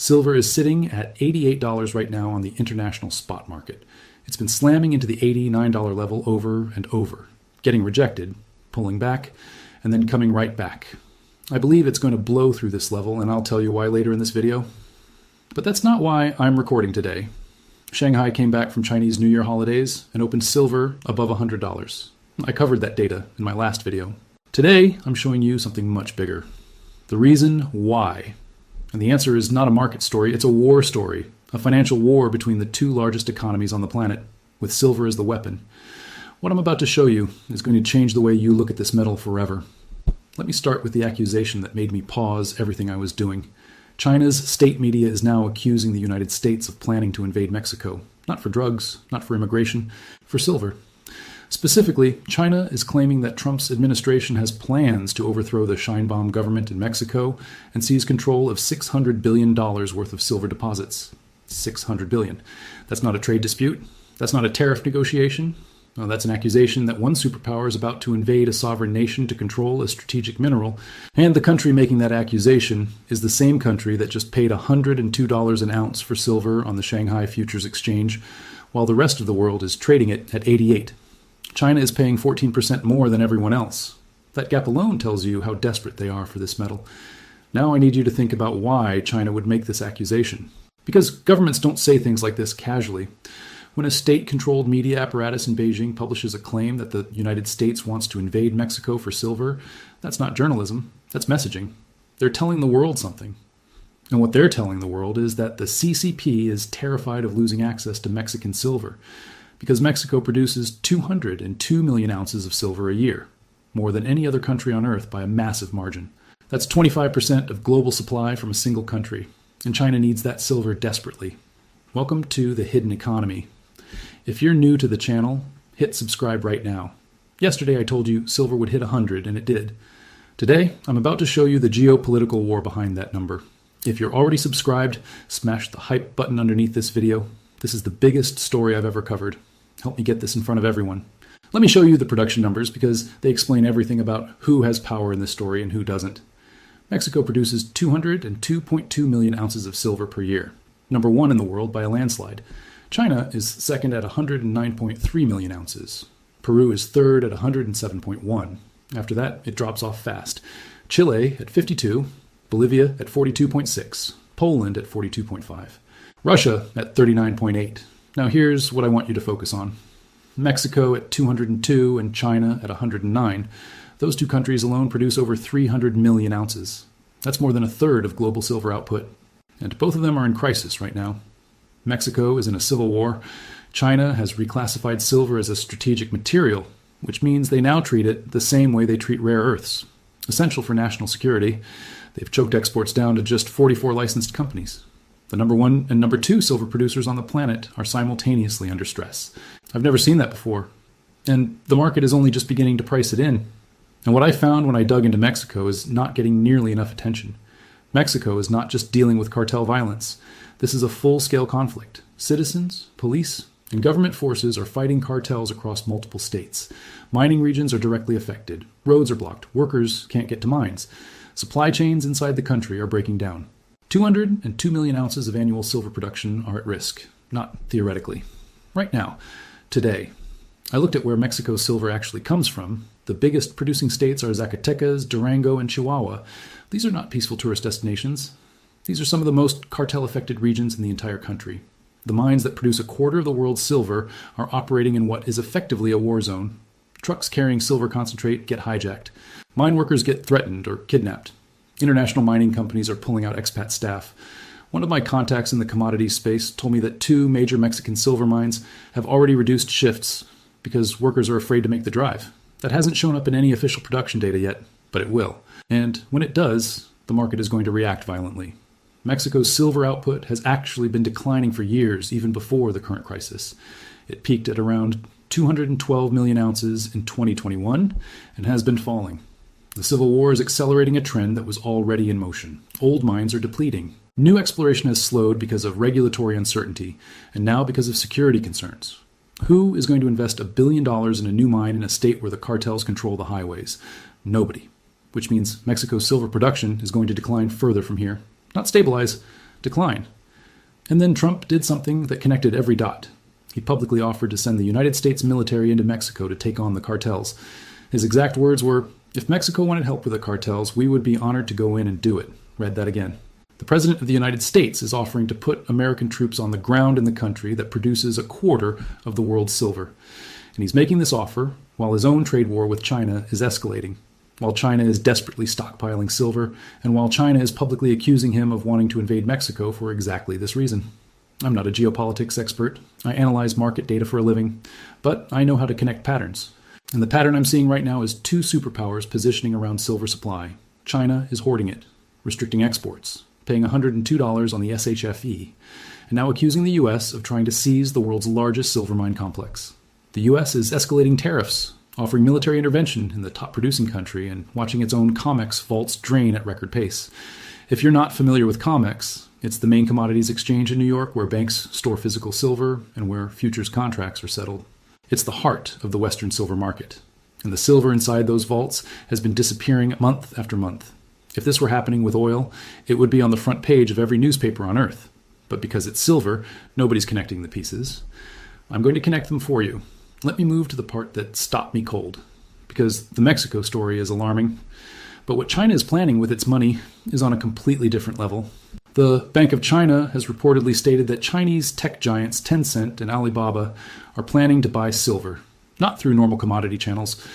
Silver is sitting at $88 right now on the international spot market. It's been slamming into the $89 level over and over, getting rejected, pulling back, and then coming right back. I believe it's going to blow through this level, and I'll tell you why later in this video. But that's not why I'm recording today. Shanghai came back from Chinese New Year holidays and opened silver above $100. I covered that data in my last video. Today, I'm showing you something much bigger. The reason why. And the answer is not a market story, it's a war story. A financial war between the two largest economies on the planet, with silver as the weapon. What I'm about to show you is going to change the way you look at this metal forever. Let me start with the accusation that made me pause everything I was doing. China's state media is now accusing the United States of planning to invade Mexico. Not for drugs, not for immigration, for silver. Specifically, China is claiming that Trump's administration has plans to overthrow the Sheinbaum government in Mexico and seize control of $600 billion worth of silver deposits. $600 billion. That's not a trade dispute. That's not a tariff negotiation. No, that's an accusation that one superpower is about to invade a sovereign nation to control a strategic mineral, and the country making that accusation is the same country that just paid $102 an ounce for silver on the Shanghai Futures Exchange, while the rest of the world is trading it at 88. China is paying 14% more than everyone else. That gap alone tells you how desperate they are for this metal. Now I need you to think about why China would make this accusation. Because governments don't say things like this casually. When a state-controlled media apparatus in Beijing publishes a claim that the United States wants to invade Mexico for silver, that's not journalism, that's messaging. They're telling the world something. And what they're telling the world is that the CCP is terrified of losing access to Mexican silver, because Mexico produces 202 million ounces of silver a year, more than any other country on Earth by a massive margin. That's 25% of global supply from a single country, and China needs that silver desperately. Welcome to the hidden economy. If you're new to the channel, hit subscribe right now. Yesterday I told you silver would hit 100, and it did. Today, I'm about to show you the geopolitical war behind that number. If you're already subscribed, smash the hype button underneath this video. This is the biggest story I've ever covered. Help me get this in front of everyone. Let me show you the production numbers because they explain everything about who has power in this story and who doesn't. Mexico produces 202.2 million ounces of silver per year, number one in the world by a landslide. China is second at 109.3 million ounces. Peru is third at 107.1. After that, it drops off fast. Chile at 52, Bolivia at 42.6, Poland at 42.5, Russia at 39.8. Now here's what I want you to focus on. Mexico at 202 and China at 109. Those two countries alone produce over 300 million ounces. That's more than a third of global silver output. And both of them are in crisis right now. Mexico is in a civil war. China has reclassified silver as a strategic material, which means they now treat it the same way they treat rare earths. Essential for national security. They've choked exports down to just 44 licensed companies. The number one and number two silver producers on the planet are simultaneously under stress. I've never seen that before. And the market is only just beginning to price it in. And what I found when I dug into Mexico is not getting nearly enough attention. Mexico is not just dealing with cartel violence. This is a full-scale conflict. Citizens, police, and government forces are fighting cartels across multiple states. Mining regions are directly affected. Roads are blocked. Workers can't get to mines. Supply chains inside the country are breaking down. 202 million ounces of annual silver production are at risk, not theoretically. Right now, today, I looked at where Mexico's silver actually comes from. The biggest producing states are Zacatecas, Durango, and Chihuahua. These are not peaceful tourist destinations. These are some of the most cartel-affected regions in the entire country. The mines that produce a quarter of the world's silver are operating in what is effectively a war zone. Trucks carrying silver concentrate get hijacked. Mine workers get threatened or kidnapped. International mining companies are pulling out expat staff. One of my contacts in the commodities space told me that 2 major Mexican silver mines have already reduced shifts because workers are afraid to make the drive. That hasn't shown up in any official production data yet, but it will. And when it does, the market is going to react violently. Mexico's silver output has actually been declining for years, even before the current crisis. It peaked at around 212 million ounces in 2021 and has been falling. The Civil War is accelerating a trend that was already in motion. Old mines are depleting. New exploration has slowed because of regulatory uncertainty, and now because of security concerns. Who is going to invest $1 billion in a new mine in a state where the cartels control the highways? Nobody. Which means Mexico's silver production is going to decline further from here. Not stabilize, decline. And then Trump did something that connected every dot. He publicly offered to send the United States military into Mexico to take on the cartels. His exact words were, "If Mexico wanted help with the cartels, we would be honored to go in and do it." Read that again. The President of the United States is offering to put American troops on the ground in the country that produces a quarter of the world's silver. And he's making this offer while his own trade war with China is escalating, while China is desperately stockpiling silver, and while China is publicly accusing him of wanting to invade Mexico for exactly this reason. I'm not a geopolitics expert. I analyze market data for a living, but I know how to connect patterns. And the pattern I'm seeing right now is two superpowers positioning around silver supply. China is hoarding it, restricting exports, paying $102 on the SHFE, and now accusing the U.S. of trying to seize the world's largest silver mine complex. The U.S. is escalating tariffs, offering military intervention in the top producing country, and watching its own COMEX vaults drain at record pace. If you're not familiar with COMEX, it's the main commodities exchange in New York where banks store physical silver and where futures contracts are settled. It's the heart of the Western silver market, and the silver inside those vaults has been disappearing month after month. If this were happening with oil, it would be on the front page of every newspaper on Earth. But because it's silver, nobody's connecting the pieces. I'm going to connect them for you. Let me move to the part that stopped me cold, because the Mexico story is alarming. But what China is planning with its money is on a completely different level. The Bank of China has reportedly stated that Chinese tech giants Tencent and Alibaba are planning to buy silver, not through normal commodity channels,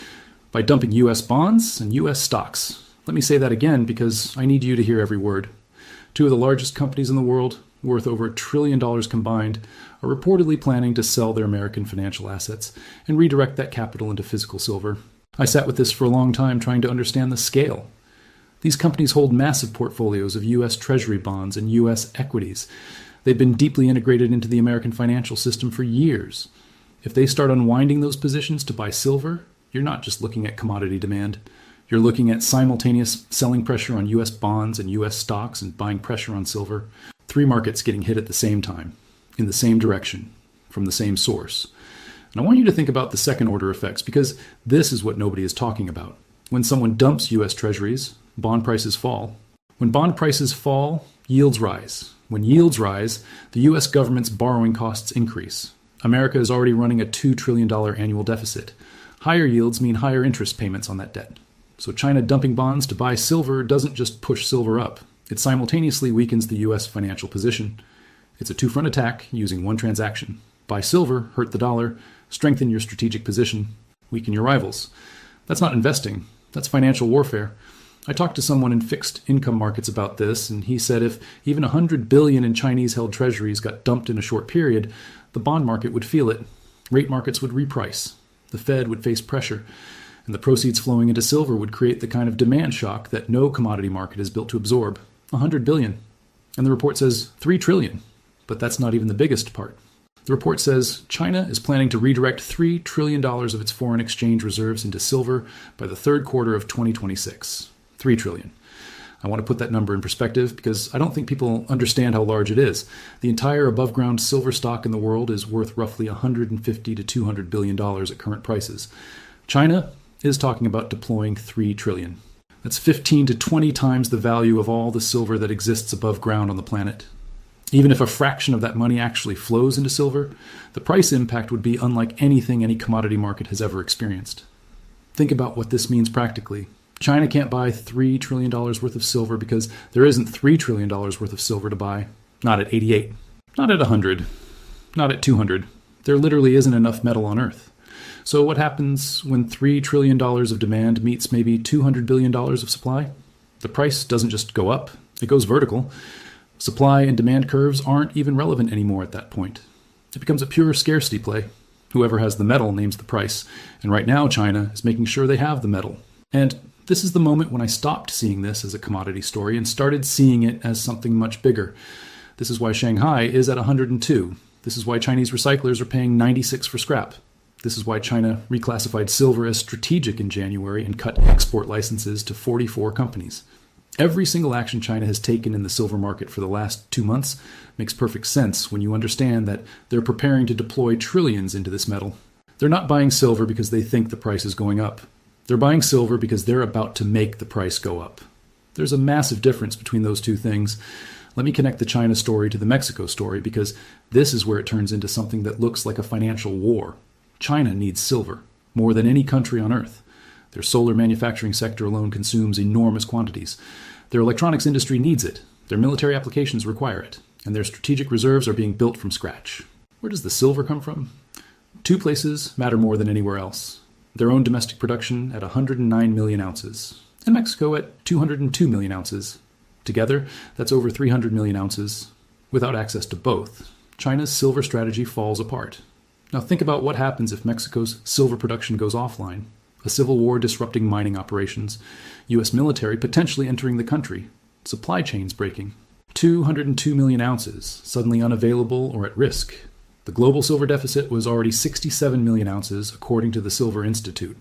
by dumping U.S. bonds and U.S. stocks. Let me say that again because I need you to hear every word. Two of the largest companies in the world, worth over $1 trillion combined, are reportedly planning to sell their American financial assets and redirect that capital into physical silver. I sat with this for a long time trying to understand the scale. These companies hold massive portfolios of U.S. Treasury bonds and U.S. equities. They've been deeply integrated into the American financial system for years. If they start unwinding those positions to buy silver, you're not just looking at commodity demand. You're looking at simultaneous selling pressure on U.S. bonds and U.S. stocks and buying pressure on silver. Three markets getting hit at the same time, in the same direction, from the same source. And I want you to think about the second order effects, because this is what nobody is talking about. When someone dumps U.S. treasuries, bond prices fall. When bond prices fall, yields rise. When yields rise, the U.S. government's borrowing costs increase. America is already running a $2 trillion annual deficit. Higher yields mean higher interest payments on that debt. So China dumping bonds to buy silver doesn't just push silver up. It simultaneously weakens the U.S. financial position. It's a two-front attack using one transaction. Buy silver, hurt the dollar, strengthen your strategic position, weaken your rivals. That's not investing. That's financial warfare. I talked to someone in fixed income markets about this, and he said if even $100 billion in Chinese-held treasuries got dumped in a short period, the bond market would feel it. Rate markets would reprice. The Fed would face pressure. And the proceeds flowing into silver would create the kind of demand shock that no commodity market is built to absorb. $100 billion. And the report says $3 trillion. But that's not even the biggest part. The report says China is planning to redirect $3 trillion of its foreign exchange reserves into silver by the third quarter of 2026. $3 trillion. I want to put that number in perspective because I don't think people understand how large it is. The entire above-ground silver stock in the world is worth roughly $150 to $200 billion at current prices. China is talking about deploying $3 trillion. That's 15 to 20 times the value of all the silver that exists above ground on the planet. Even if a fraction of that money actually flows into silver, the price impact would be unlike anything any commodity market has ever experienced. Think about what this means practically. China can't buy $3 trillion worth of silver because there isn't $3 trillion worth of silver to buy. Not at 88. Not at 100. Not at 200. There literally isn't enough metal on Earth. So what happens when $3 trillion of demand meets maybe $200 billion of supply? The price doesn't just go up, it goes vertical. Supply and demand curves aren't even relevant anymore at that point. It becomes a pure scarcity play. Whoever has the metal names the price, and right now China is making sure they have the metal. And this is the moment when I stopped seeing this as a commodity story and started seeing it as something much bigger. This is why Shanghai is at 102. This is why Chinese recyclers are paying 96 for scrap. This is why China reclassified silver as strategic in January and cut export licenses to 44 companies. Every single action China has taken in the silver market for the last 2 months makes perfect sense when you understand that they're preparing to deploy trillions into this metal. They're not buying silver because they think the price is going up. They're buying silver because they're about to make the price go up. There's a massive difference between those two things. Let me connect the China story to the Mexico story, because this is where it turns into something that looks like a financial war. China needs silver more than any country on earth. Their solar manufacturing sector alone consumes enormous quantities. Their electronics industry needs it. Their military applications require it. And their strategic reserves are being built from scratch. Where does the silver come from? Two places matter more than anywhere else. Their own domestic production at 109 million ounces, and Mexico at 202 million ounces. Together, that's over 300 million ounces. Without access to both, China's silver strategy falls apart. Now think about what happens if Mexico's silver production goes offline. A civil war disrupting mining operations, U.S. military potentially entering the country, supply chains breaking. 202 million ounces suddenly unavailable or at risk. The global silver deficit was already 67 million ounces, according to the Silver Institute.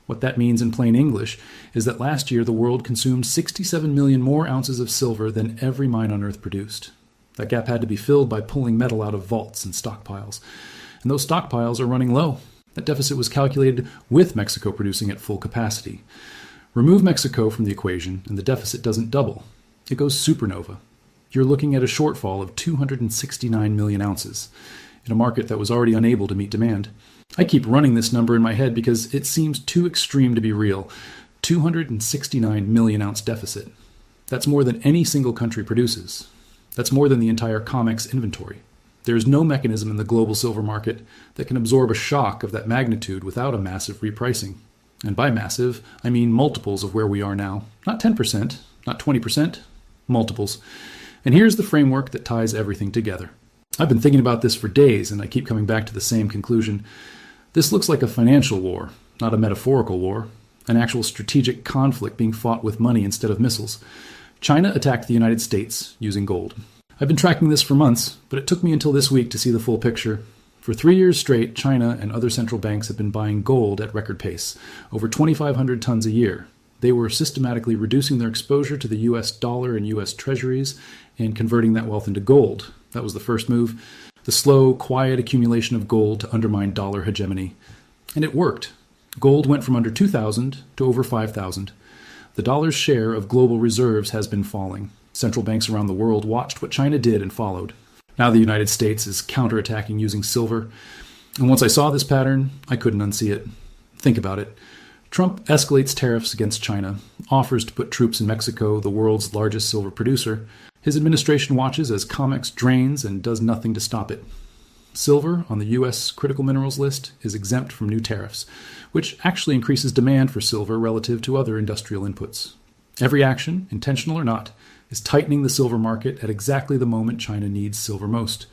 What that means in plain English is that last year the world consumed 67 million more ounces of silver than every mine on Earth produced. That gap had to be filled by pulling metal out of vaults and stockpiles. And those stockpiles are running low. That deficit was calculated with Mexico producing at full capacity. Remove Mexico from the equation and the deficit doesn't double. It goes supernova. You're looking at a shortfall of 269 million ounces in a market that was already unable to meet demand. I keep running this number in my head because it seems too extreme to be real. 269 million ounce deficit. That's more than any single country produces. That's more than the entire COMEX inventory. There is no mechanism in the global silver market that can absorb a shock of that magnitude without a massive repricing. And by massive, I mean multiples of where we are now. Not 10%, not 20%, multiples. And here's the framework that ties everything together. I've been thinking about this for days, and I keep coming back to the same conclusion. This looks like a financial war, not a metaphorical war, an actual strategic conflict being fought with money instead of missiles. China attacked the United States using gold. I've been tracking this for months, but it took me until this week to see the full picture. For 3 years straight, China and other central banks have been buying gold at record pace, over 2,500 tons a year. They were systematically reducing their exposure to the US dollar and US treasuries and converting that wealth into gold. That was the first move. The slow, quiet accumulation of gold to undermine dollar hegemony. And it worked. Gold went from under 2,000 to over 5,000. The dollar's share of global reserves has been falling. Central banks around the world watched what China did and followed. Now the United States is counterattacking using silver. And once I saw this pattern, I couldn't unsee it. Think about it. Trump escalates tariffs against China, offers to put troops in Mexico, the world's largest silver producer. His administration watches as COMEX drains and does nothing to stop it. Silver on the U.S. critical minerals list is exempt from new tariffs, which actually increases demand for silver relative to other industrial inputs. Every action, intentional or not, is tightening the silver market at exactly the moment China needs silver most.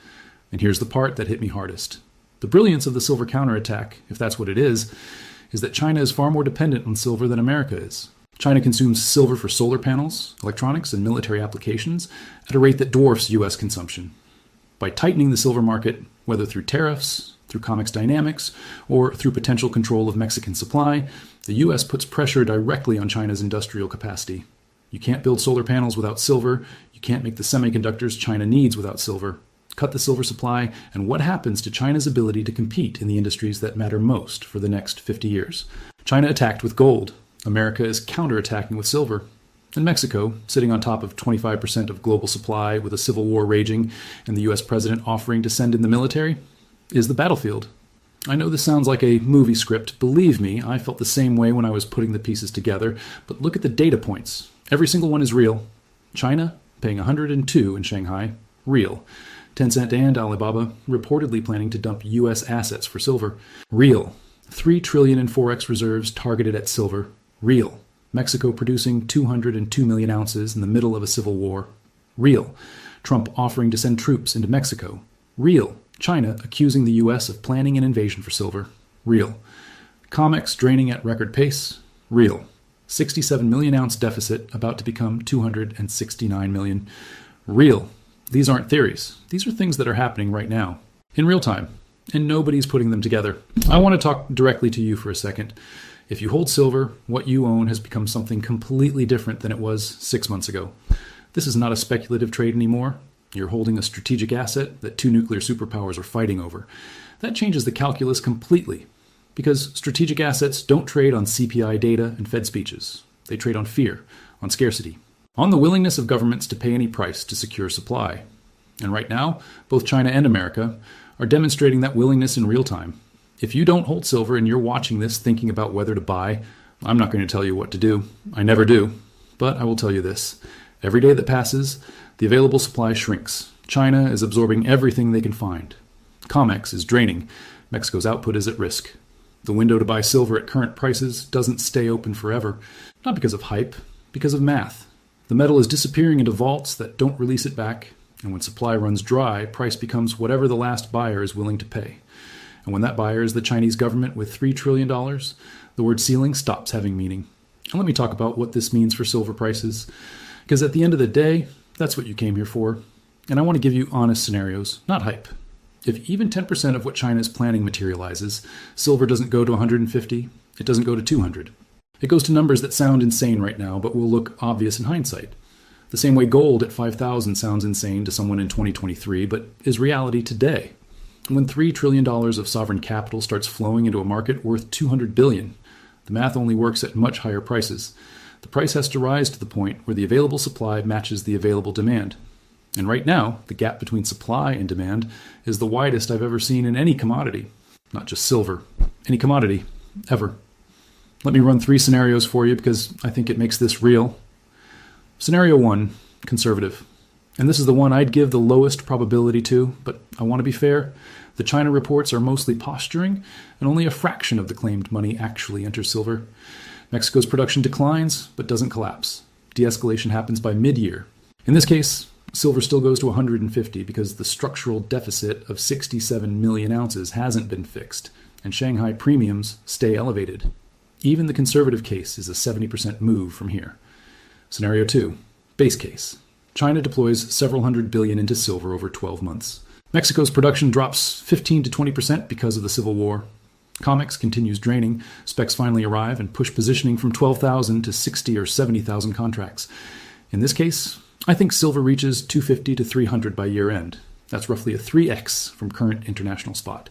And here's the part that hit me hardest. The brilliance of the silver counterattack, if that's what it is that China is far more dependent on silver than America is. China consumes silver for solar panels, electronics, and military applications at a rate that dwarfs U.S. consumption. By tightening the silver market, whether through tariffs, through COMEX dynamics, or through potential control of Mexican supply, the U.S. puts pressure directly on China's industrial capacity. You can't build solar panels without silver. You can't make the semiconductors China needs without silver. Cut the silver supply, and what happens to China's ability to compete in the industries that matter most for the next 50 years? China attacked with gold. America is counterattacking with silver. And Mexico, sitting on top of 25% of global supply with a civil war raging and the U.S. president offering to send in the military, is the battlefield. I know this sounds like a movie script. Believe me, I felt the same way when I was putting the pieces together. But look at the data points. Every single one is real. China, paying 102 in Shanghai, real. Tencent and Alibaba reportedly planning to dump U.S. assets for silver. Real. 3 trillion in Forex reserves targeted at silver. Real. Mexico producing 202 million ounces in the middle of a civil war. Real. Trump offering to send troops into Mexico. Real. China accusing the U.S. of planning an invasion for silver. Real. COMEX draining at record pace. Real. 67 million ounce deficit about to become 269 million. Real. These aren't theories. These are things that are happening right now, in real time, and nobody's putting them together. I want to talk directly to you for a second. If you hold silver, what you own has become something completely different than it was 6 months ago. This is not a speculative trade anymore. You're holding a strategic asset that 2 nuclear superpowers are fighting over. That changes the calculus completely, because strategic assets don't trade on CPI data and Fed speeches. They trade on fear, on scarcity. on the willingness of governments to pay any price to secure supply. And right now, both China and America are demonstrating that willingness in real time. If you don't hold silver and you're watching this thinking about whether to buy, I'm not going to tell you what to do. I never do. But I will tell you this. Every day that passes, the available supply shrinks. China is absorbing everything they can find. COMEX is draining. Mexico's output is at risk. The window to buy silver at current prices doesn't stay open forever. Not because of hype, because of math. The metal is disappearing into vaults that don't release it back. And when supply runs dry, price becomes whatever the last buyer is willing to pay. And when that buyer is the Chinese government with $3 trillion, the word ceiling stops having meaning. And let me talk about what this means for silver prices. Because at the end of the day, that's what you came here for. And I want to give you honest scenarios, not hype. If even 10% of what China is planning materializes, silver doesn't go to 150, it doesn't go to 200. It goes to numbers that sound insane right now, but will look obvious in hindsight. The same way gold at 5,000 sounds insane to someone in 2023, but is reality today. When $3 trillion of sovereign capital starts flowing into a market worth $200 billion, the math only works at much higher prices. The price has to rise to the point where the available supply matches the available demand. And right now, the gap between supply and demand is the widest I've ever seen in any commodity. Not just silver, any commodity, ever. Let me run 3 scenarios for you because I think it makes this real. Scenario 1, conservative. And this is the one I'd give the lowest probability to, but I want to be fair. The China reports are mostly posturing, and only a fraction of the claimed money actually enters silver. Mexico's production declines, but doesn't collapse. De-escalation happens by mid-year. In this case, silver still goes to 150 because the structural deficit of 67 million ounces hasn't been fixed, and Shanghai premiums stay elevated. Even the conservative case is a 70% move from here. Scenario 2, base case. China deploys several hundred billion into silver over 12 months. Mexico's production drops 15 to 20% because of the civil war. COMEX continues draining, specs finally arrive and push positioning from 12,000 to 60 or 70,000 contracts. In this case, I think silver reaches 250 to 300 by year end. That's roughly a 3x from current international spot.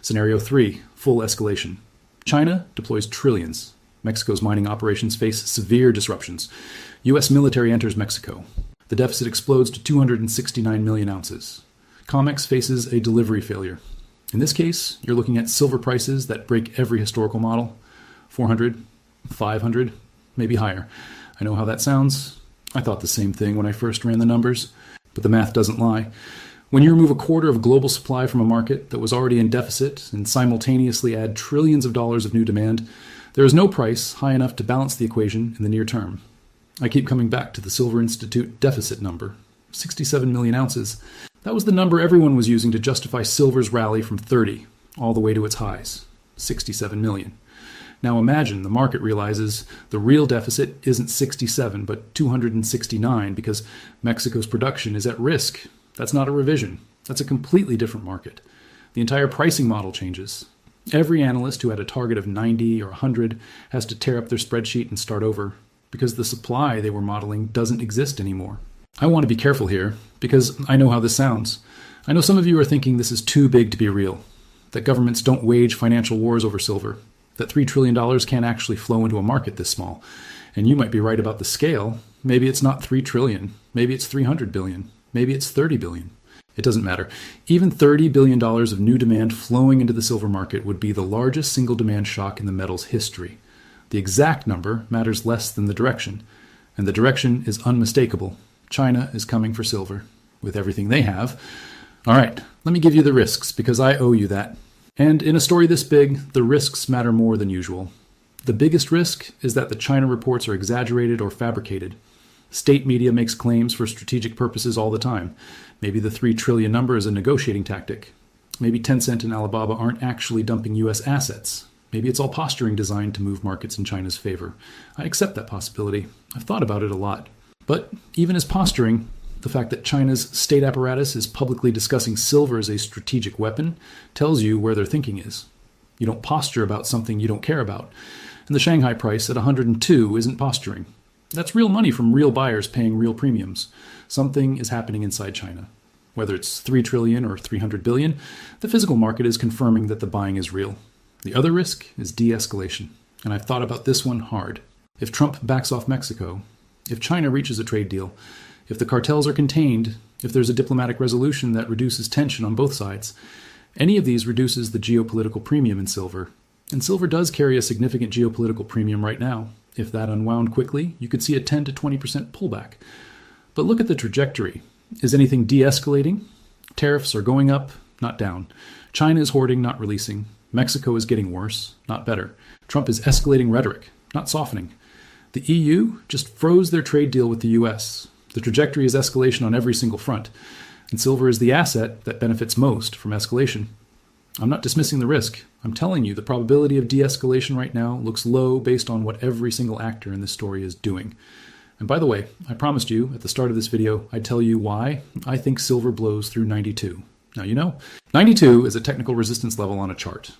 Scenario 3, full escalation. China deploys trillions. Mexico's mining operations face severe disruptions. U.S. military enters Mexico. The deficit explodes to 269 million ounces. COMEX faces a delivery failure. In this case, you're looking at silver prices that break every historical model. 400, 500, maybe higher. I know how that sounds. I thought the same thing when I first ran the numbers, but the math doesn't lie. When you remove a quarter of global supply from a market that was already in deficit and simultaneously add trillions of dollars of new demand, there is no price high enough to balance the equation in the near term. I keep coming back to the Silver Institute deficit number, 67 million ounces. That was the number everyone was using to justify silver's rally from 30 all the way to its highs, 67 million. Now imagine the market realizes the real deficit isn't 67 but 269 because Mexico's production is at risk. That's not a revision. That's a completely different market. The entire pricing model changes. Every analyst who had a target of 90 or 100 has to tear up their spreadsheet and start over because the supply they were modeling doesn't exist anymore. I want to be careful here because I know how this sounds. I know some of you are thinking this is too big to be real, that governments don't wage financial wars over silver, that $3 trillion can't actually flow into a market this small. And you might be right about the scale. Maybe it's not 3 trillion. Maybe it's 300 billion. Maybe it's 30 billion. It doesn't matter. Even $30 billion of new demand flowing into the silver market would be the largest single demand shock in the metal's history. The exact number matters less than the direction. And the direction is unmistakable. China is coming for silver with everything they have. All right, let me give you the risks because I owe you that. And in a story this big, the risks matter more than usual. The biggest risk is that the China reports are exaggerated or fabricated. State media makes claims for strategic purposes all the time. Maybe the 3 trillion number is a negotiating tactic. Maybe Tencent and Alibaba aren't actually dumping US assets. Maybe it's all posturing designed to move markets in China's favor. I accept that possibility. I've thought about it a lot. But even as posturing, the fact that China's state apparatus is publicly discussing silver as a strategic weapon tells you where their thinking is. You don't posture about something you don't care about. And the Shanghai price at 102 isn't posturing. That's real money from real buyers paying real premiums. Something is happening inside China. Whether it's 3 trillion or 300 billion, the physical market is confirming that the buying is real. The other risk is de-escalation. And I've thought about this one hard. If Trump backs off Mexico, If China reaches a trade deal, if the cartels are contained, if there's a diplomatic resolution that reduces tension on both sides, any of these reduces the geopolitical premium in silver. And silver does carry a significant geopolitical premium right now. If that unwound quickly, you could see a 10 to 20% pullback. But look at the trajectory. Is anything de-escalating? Tariffs are going up, not down. China is hoarding, not releasing. Mexico is getting worse, not better. Trump is escalating rhetoric, not softening. The EU just froze their trade deal with the US. The trajectory is escalation on every single front, and silver is the asset that benefits most from escalation. I'm not dismissing the risk. I'm telling you the probability of de-escalation right now looks low based on what every single actor in this story is doing. And by the way, I promised you at the start of this video I'd tell you why I think silver blows through 92. Now, 92 is a technical resistance level on a chart.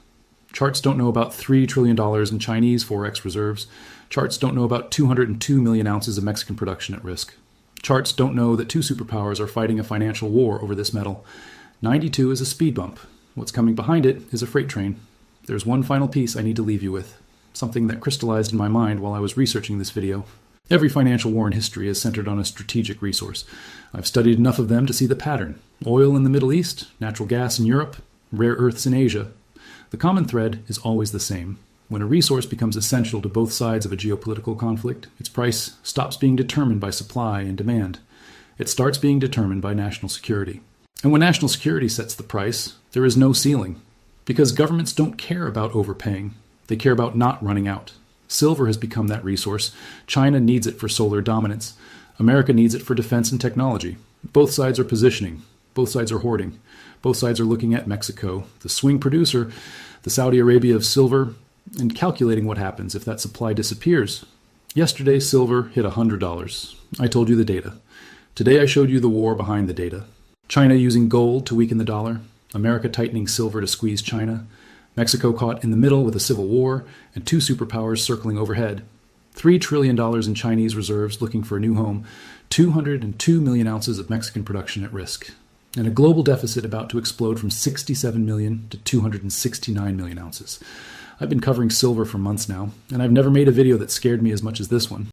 Charts don't know about $3 trillion in Chinese Forex reserves. Charts don't know about 202 million ounces of Mexican production at risk. Charts don't know that two superpowers are fighting a financial war over this metal. 92 is a speed bump. What's coming behind it is a freight train. There's one final piece I need to leave you with, something that crystallized in my mind while I was researching this video. Every financial war in history is centered on a strategic resource. I've studied enough of them to see the pattern. Oil in the Middle East, natural gas in Europe, rare earths in Asia. The common thread is always the same. When a resource becomes essential to both sides of a geopolitical conflict, its price stops being determined by supply and demand. It starts being determined by national security. And when national security sets the price, there is no ceiling. Because governments don't care about overpaying. They care about not running out. Silver has become that resource. China needs it for solar dominance. America needs it for defense and technology. Both sides are positioning. Both sides are hoarding. Both sides are looking at Mexico, the swing producer, the Saudi Arabia of silver, and calculating what happens if that supply disappears. Yesterday, silver hit $100. I told you the data. Today, I showed you the war behind the data. China using gold to weaken the dollar. America tightening silver to squeeze China. Mexico caught in the middle with a civil war, and two superpowers circling overhead. $3 trillion in Chinese reserves looking for a new home. 202 million ounces of Mexican production at risk. And a global deficit about to explode from 67 million to 269 million ounces. I've been covering silver for months now, and I've never made a video that scared me as much as this one.